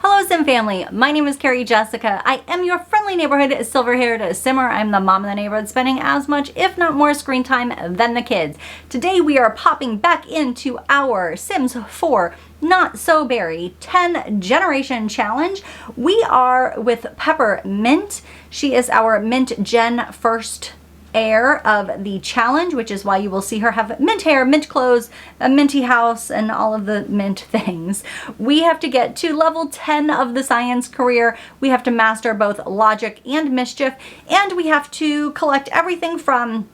Hello Sim family, my name is Carrie Jessica. I am your friendly neighborhood silver-haired simmer. I'm the mom of the neighborhood spending as much, if not more, screen time than the kids. Today we are popping back into our Sims 4 Not So Berry 10 Generation Challenge. We are with Peppermint. She is our Mint Gen first heir of the challenge, which is why you will see her have mint hair, mint clothes, a minty house, and all of the mint things. We have to get to level 10 of the science career. We have to master both logic and mischief, and we have to collect everything from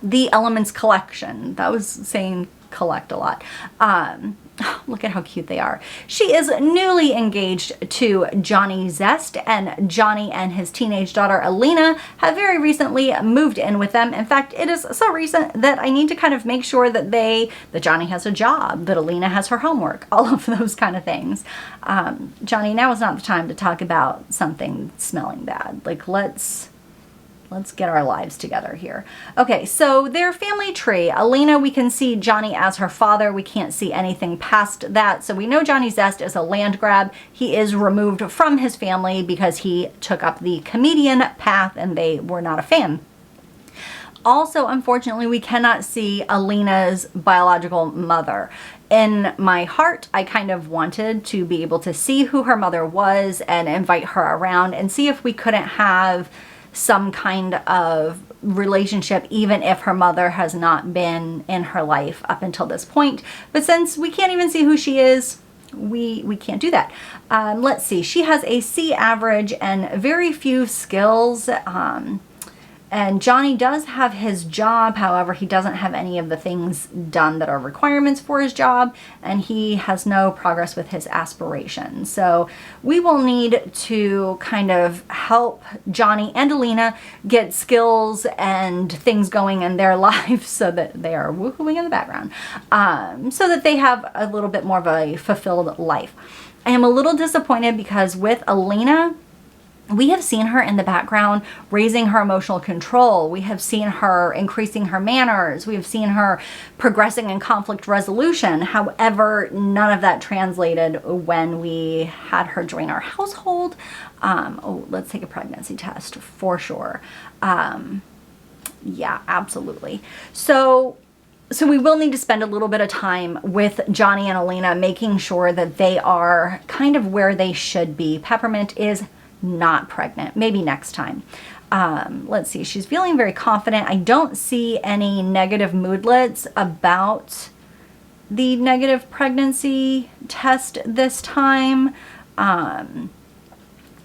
the elements collection. That was saying collect a lot. Look at how cute they are. She is newly engaged to Johnny Zest, and Johnny and his teenage daughter Alina have very recently moved in with them. In fact, it is so recent that I need to kind of make sure that Johnny has a job, that Alina has her homework, all of those kind of things. Johnny, now is not the time to talk about something smelling bad. Like, let's get our lives together here. Okay, so their family tree. Alina, we can see Johnny as her father. We can't see anything past that. So we know Johnny Zest is a land grab. He is removed from his family because he took up the comedian path and they were not a fan. Also, unfortunately, we cannot see Alina's biological mother. In my heart, I kind of wanted to be able to see who her mother was and invite her around and see if we couldn't have some kind of relationship, even if her mother has not been in her life up until this point. But since we can't even see who she is, we can't do that. Let's see. She has a C average and very few skills. And Johnny does have his job. However, he doesn't have any of the things done that are requirements for his job, and he has no progress with his aspirations. So we will need to kind of help Johnny and Alina get skills and things going in their lives so that they are woohooing in the background, so that they have a little bit more of a fulfilled life. I am a little disappointed because with Alina, we have seen her in the background raising her emotional control. We have seen her increasing her manners. We have seen her progressing in conflict resolution. However, none of that translated when we had her join our household. Oh, let's take a pregnancy test for sure. Yeah, absolutely. So we will need to spend a little bit of time with Johnny and Alina, making sure that they are kind of where they should be. Peppermint is not pregnant. Maybe next time. Let's see. She's feeling very confident. I don't see any negative moodlets about the negative pregnancy test this time.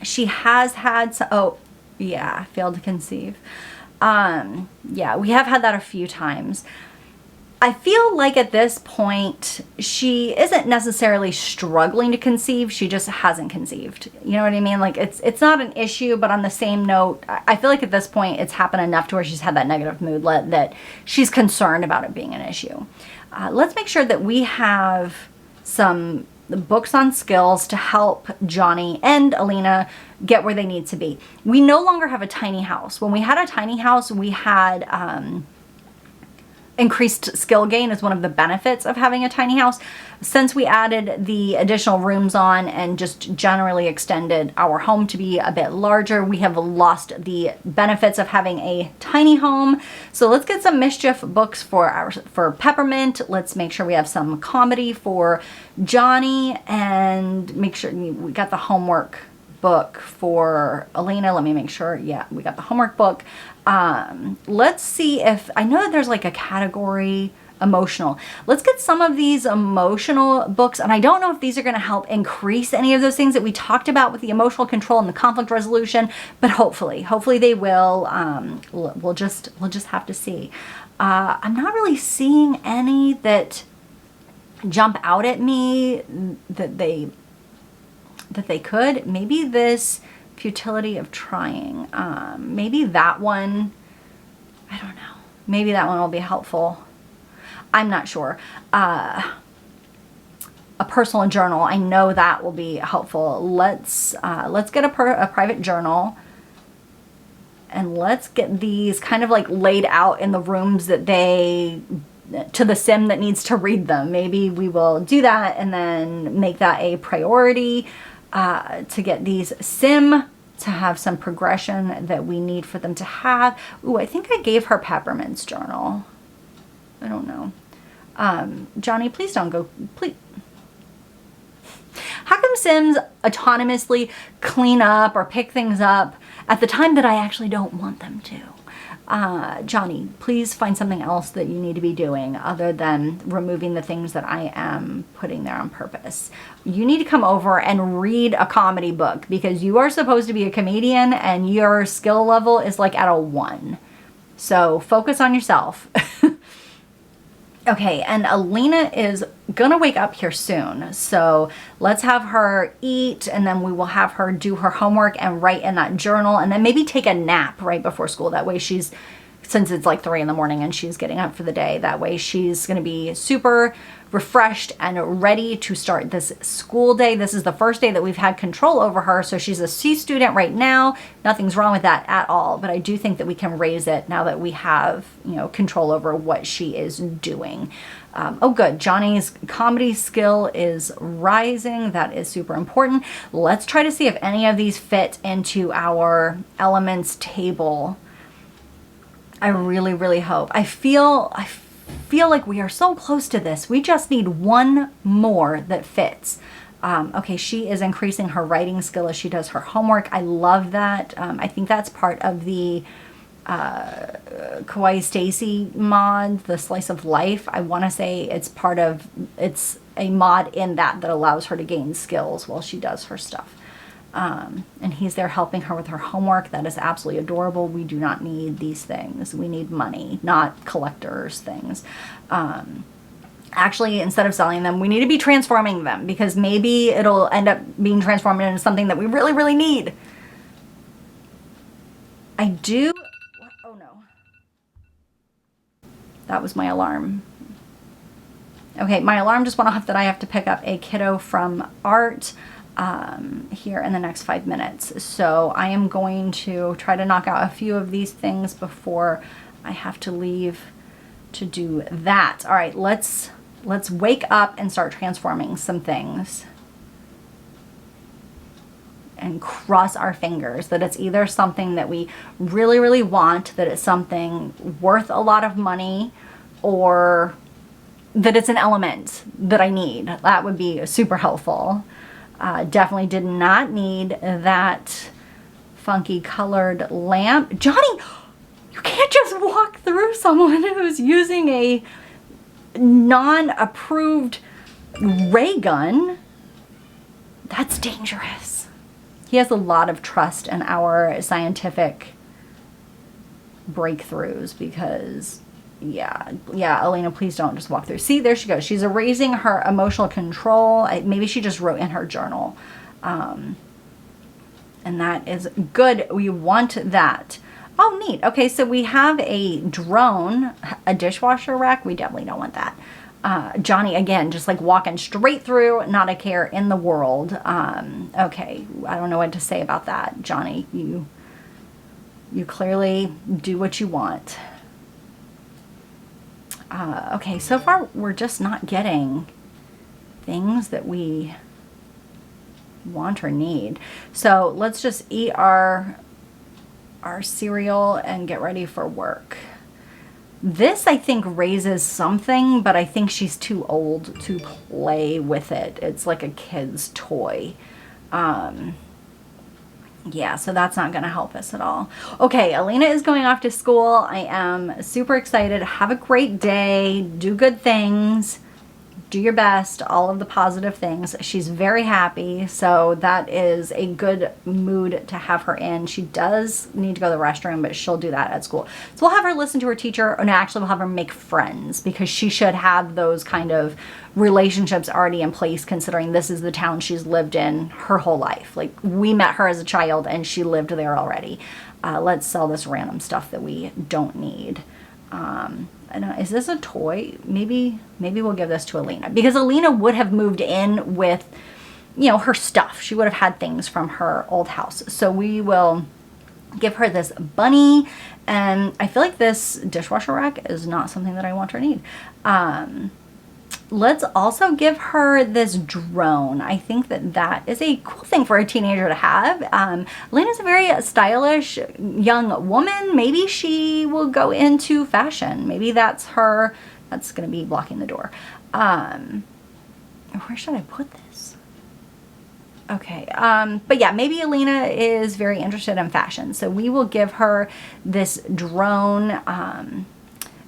She has had oh yeah, failed to conceive. Yeah, we have had that a few times. I feel like at this point, she isn't necessarily struggling to conceive, she just hasn't conceived. You know what I mean? Like, it's not an issue, but on the same note, I feel like at this point, it's happened enough to where she's had that negative moodlet that she's concerned about it being an issue. Let's make sure that we have some books on skills to help Johnny and Alina get where they need to be. We no longer have a tiny house. When we had a tiny house, we had increased skill gain is one of the benefits of having a tiny house. Since we added the additional rooms on and just generally extended our home to be a bit larger, we have lost the benefits of having a tiny home. So let's get some mischief books for Peppermint. Let's make sure we have some comedy for Johnny, and make sure we got the homework book for Alina. Let me make sure. Yeah, we got the homework book. Let's see if, I know that there's like a category emotional. Let's get some of these emotional books, and I don't know if these are going to help increase any of those things that we talked about with the emotional control and the conflict resolution, but hopefully they will. We'll just have to see. I'm not really seeing any that jump out at me that they could. Maybe this futility of trying. Maybe that one, I don't know. Maybe that one will be helpful. I'm not sure. A personal journal, I know that will be helpful. Let's get a private journal, and let's get these kind of like laid out in the rooms that to the sim that needs to read them. Maybe we will do that and then make that a priority. to get these sim to have some progression that we need for them to have. Ooh, I think I gave her Peppermint's journal. I don't know. Johnny, please don't go, please. How come Sims autonomously clean up or pick things up at the time that I actually don't want them to? Johnny, please find something else that you need to be doing other than removing the things that I am putting there on purpose. You need to come over and read a comedy book because you are supposed to be a comedian and your skill level is like at a 1. So focus on yourself. Okay, and Alina is gonna wake up here soon, so let's have her eat, and then we will have her do her homework and write in that journal, and then maybe take a nap right before school. That way she's, since it's like 3 in the morning and she's getting up for the day, that way she's gonna be super refreshed and ready to start this school day. This is the first day that we've had control over her, so she's a C student right now. Nothing's wrong with that at all, but I do think that we can raise it now that we have, you know, control over what she is doing. Oh good, Johnny's comedy skill is rising. That is super important. Let's try to see if any of these fit into our elements table. I really hope. I feel like we are so close to this. We just need one more that fits. Okay, she is increasing her writing skill as she does her homework. I love that. I think that's part of the Kawaii Stacy mod, the Slice of Life. I want to say it's a mod in that allows her to gain skills while she does her stuff. And he's there helping her with her homework. That is absolutely adorable. We do not need these things. We need money, not collectors things. Actually, instead of selling them, we need to be transforming them because maybe it'll end up being transformed into something that we really need. I do. Oh no. That was my alarm. Okay, my alarm just went off that I have to pick up a kiddo from art here in the next 5 minutes. So I am going to try to knock out a few of these things before I have to leave to do that. All right, let's wake up and start transforming some things and cross our fingers that it's either something that we really want, that it's something worth a lot of money, or that it's an element that I need. That would be super helpful. Definitely did not need that funky colored lamp. Johnny, you can't just walk through someone who's using a non-approved ray gun. That's dangerous. He has a lot of trust in our scientific breakthroughs because yeah, Alina, please don't just walk through. See, there she goes. She's erasing her emotional control. Maybe she just wrote in her journal. And that is good. We want that. Oh, neat. Okay, so we have a drone, a dishwasher rack. We definitely don't want that. Johnny, again, just like walking straight through, not a care in the world. Okay, I don't know what to say about that. Johnny, you clearly do what you want. Okay, so far we're just not getting things that we want or need. So let's just eat our cereal and get ready for work. This, I think, raises something, but I think she's too old to play with it. It's like a kid's toy. Yeah, so that's not going to help us at all. Okay, Alina is going off to school. I am super excited. Have a great day. Do good things. Do your best. All of the positive things. She's very happy, so that is a good mood to have her in. She does need to go to the restroom, but she'll do that at school. So we'll have her listen to her teacher, and actually we'll have her make friends because she should have those kind of relationships already in place considering this is the town she's lived in her whole life. Like, we met her as a child and she lived there already. Let's sell this random stuff that we don't need. Is this a toy? Maybe we'll give this to Alina because Alina would have moved in with, you know, her stuff. She would have had things from her old house. So we will give her this bunny, and I feel like this dishwasher rack is not something that I want or need. Let's also give her this drone. I think that that is a cool thing for a teenager to have. Elena's a very stylish young woman. Maybe she will go into fashion. Maybe that's her. That's going to be blocking the door. Where should I put this? Okay, but yeah, maybe Elena is very interested in fashion. So we will give her this drone,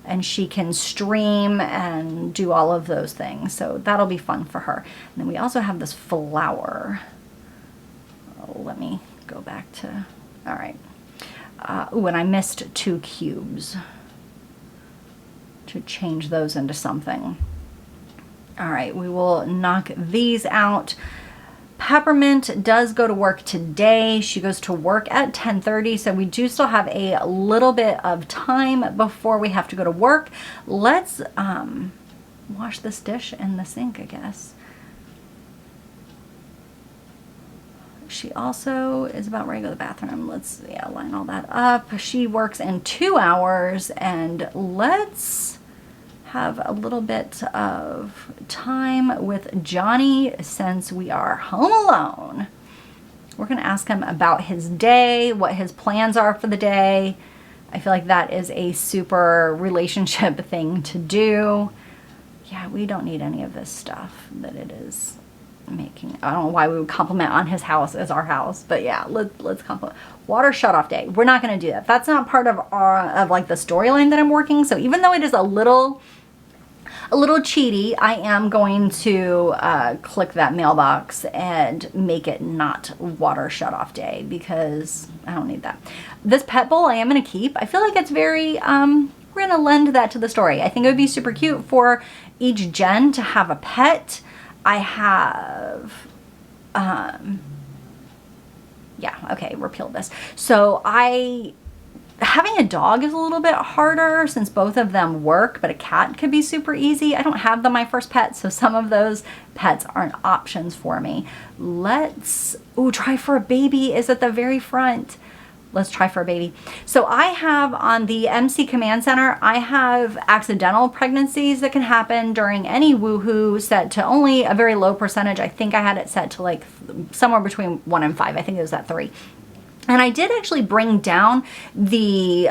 and she can stream and do all of those things. So that'll be fun for her. And then we also have this flower. Oh, let me go back to, all right. Ooh, and I missed 2 cubes to change those into something. All right, we will knock these out. Peppermint does go to work today. She goes to work at 10:30, so we do still have a little bit of time before we have to go to work. Let's wash this dish in the sink, I guess. She also is about ready to go to the bathroom. Let's line all that up. She works in 2 hours, and let's have a little bit of time with Johnny since we are home alone. We're going to ask him about his day, what his plans are for the day. I feel like that is a super relationship thing to do. Yeah, we don't need any of this stuff that it is making. I don't know why we would compliment on his house as our house, but yeah, let's compliment. Water shut off day. We're not going to do that. That's not part of like the storyline that I'm working. So even though it is a little cheaty, I am going to click that mailbox and make it not water shut off day because I don't need that. This pet bowl I am going to keep. I feel like it's very, we're going to lend that to the story. I think it would be super cute for each gen to have a pet. I have, yeah, okay, repeal this. So having a dog is a little bit harder since both of them work, but a cat could be super easy. I don't have my first pet, so some of those pets aren't options for me. Let's, try for a baby is at the very front. Let's try for a baby. So I have on the MC Command Center, I have accidental pregnancies that can happen during any woohoo set to only a very low percentage. I think I had it set to like somewhere between 1 and 5. I think it was at 3. And I did actually bring down the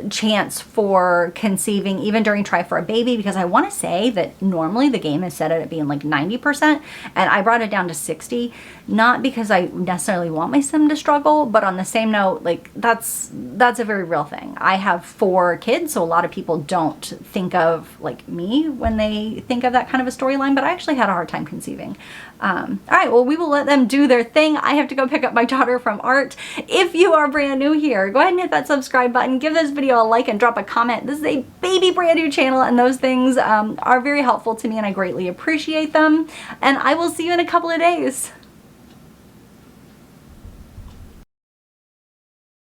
chance for conceiving even during Try for a Baby because I want to say that normally the game is set at it being like 90% and I brought it down to 60. Not because I necessarily want my sim to struggle, but on the same note, like that's a very real thing. I have 4 kids, so a lot of people don't think of like me when they think of that kind of a storyline, but I actually had a hard time conceiving. All right, well, we will let them do their thing. I have to go pick up my daughter from art. If you are brand new here, go ahead and hit that subscribe button, give this video a like and drop a comment. This is a baby brand new channel and those things are very helpful to me and I greatly appreciate them. And I will see you in a couple of days.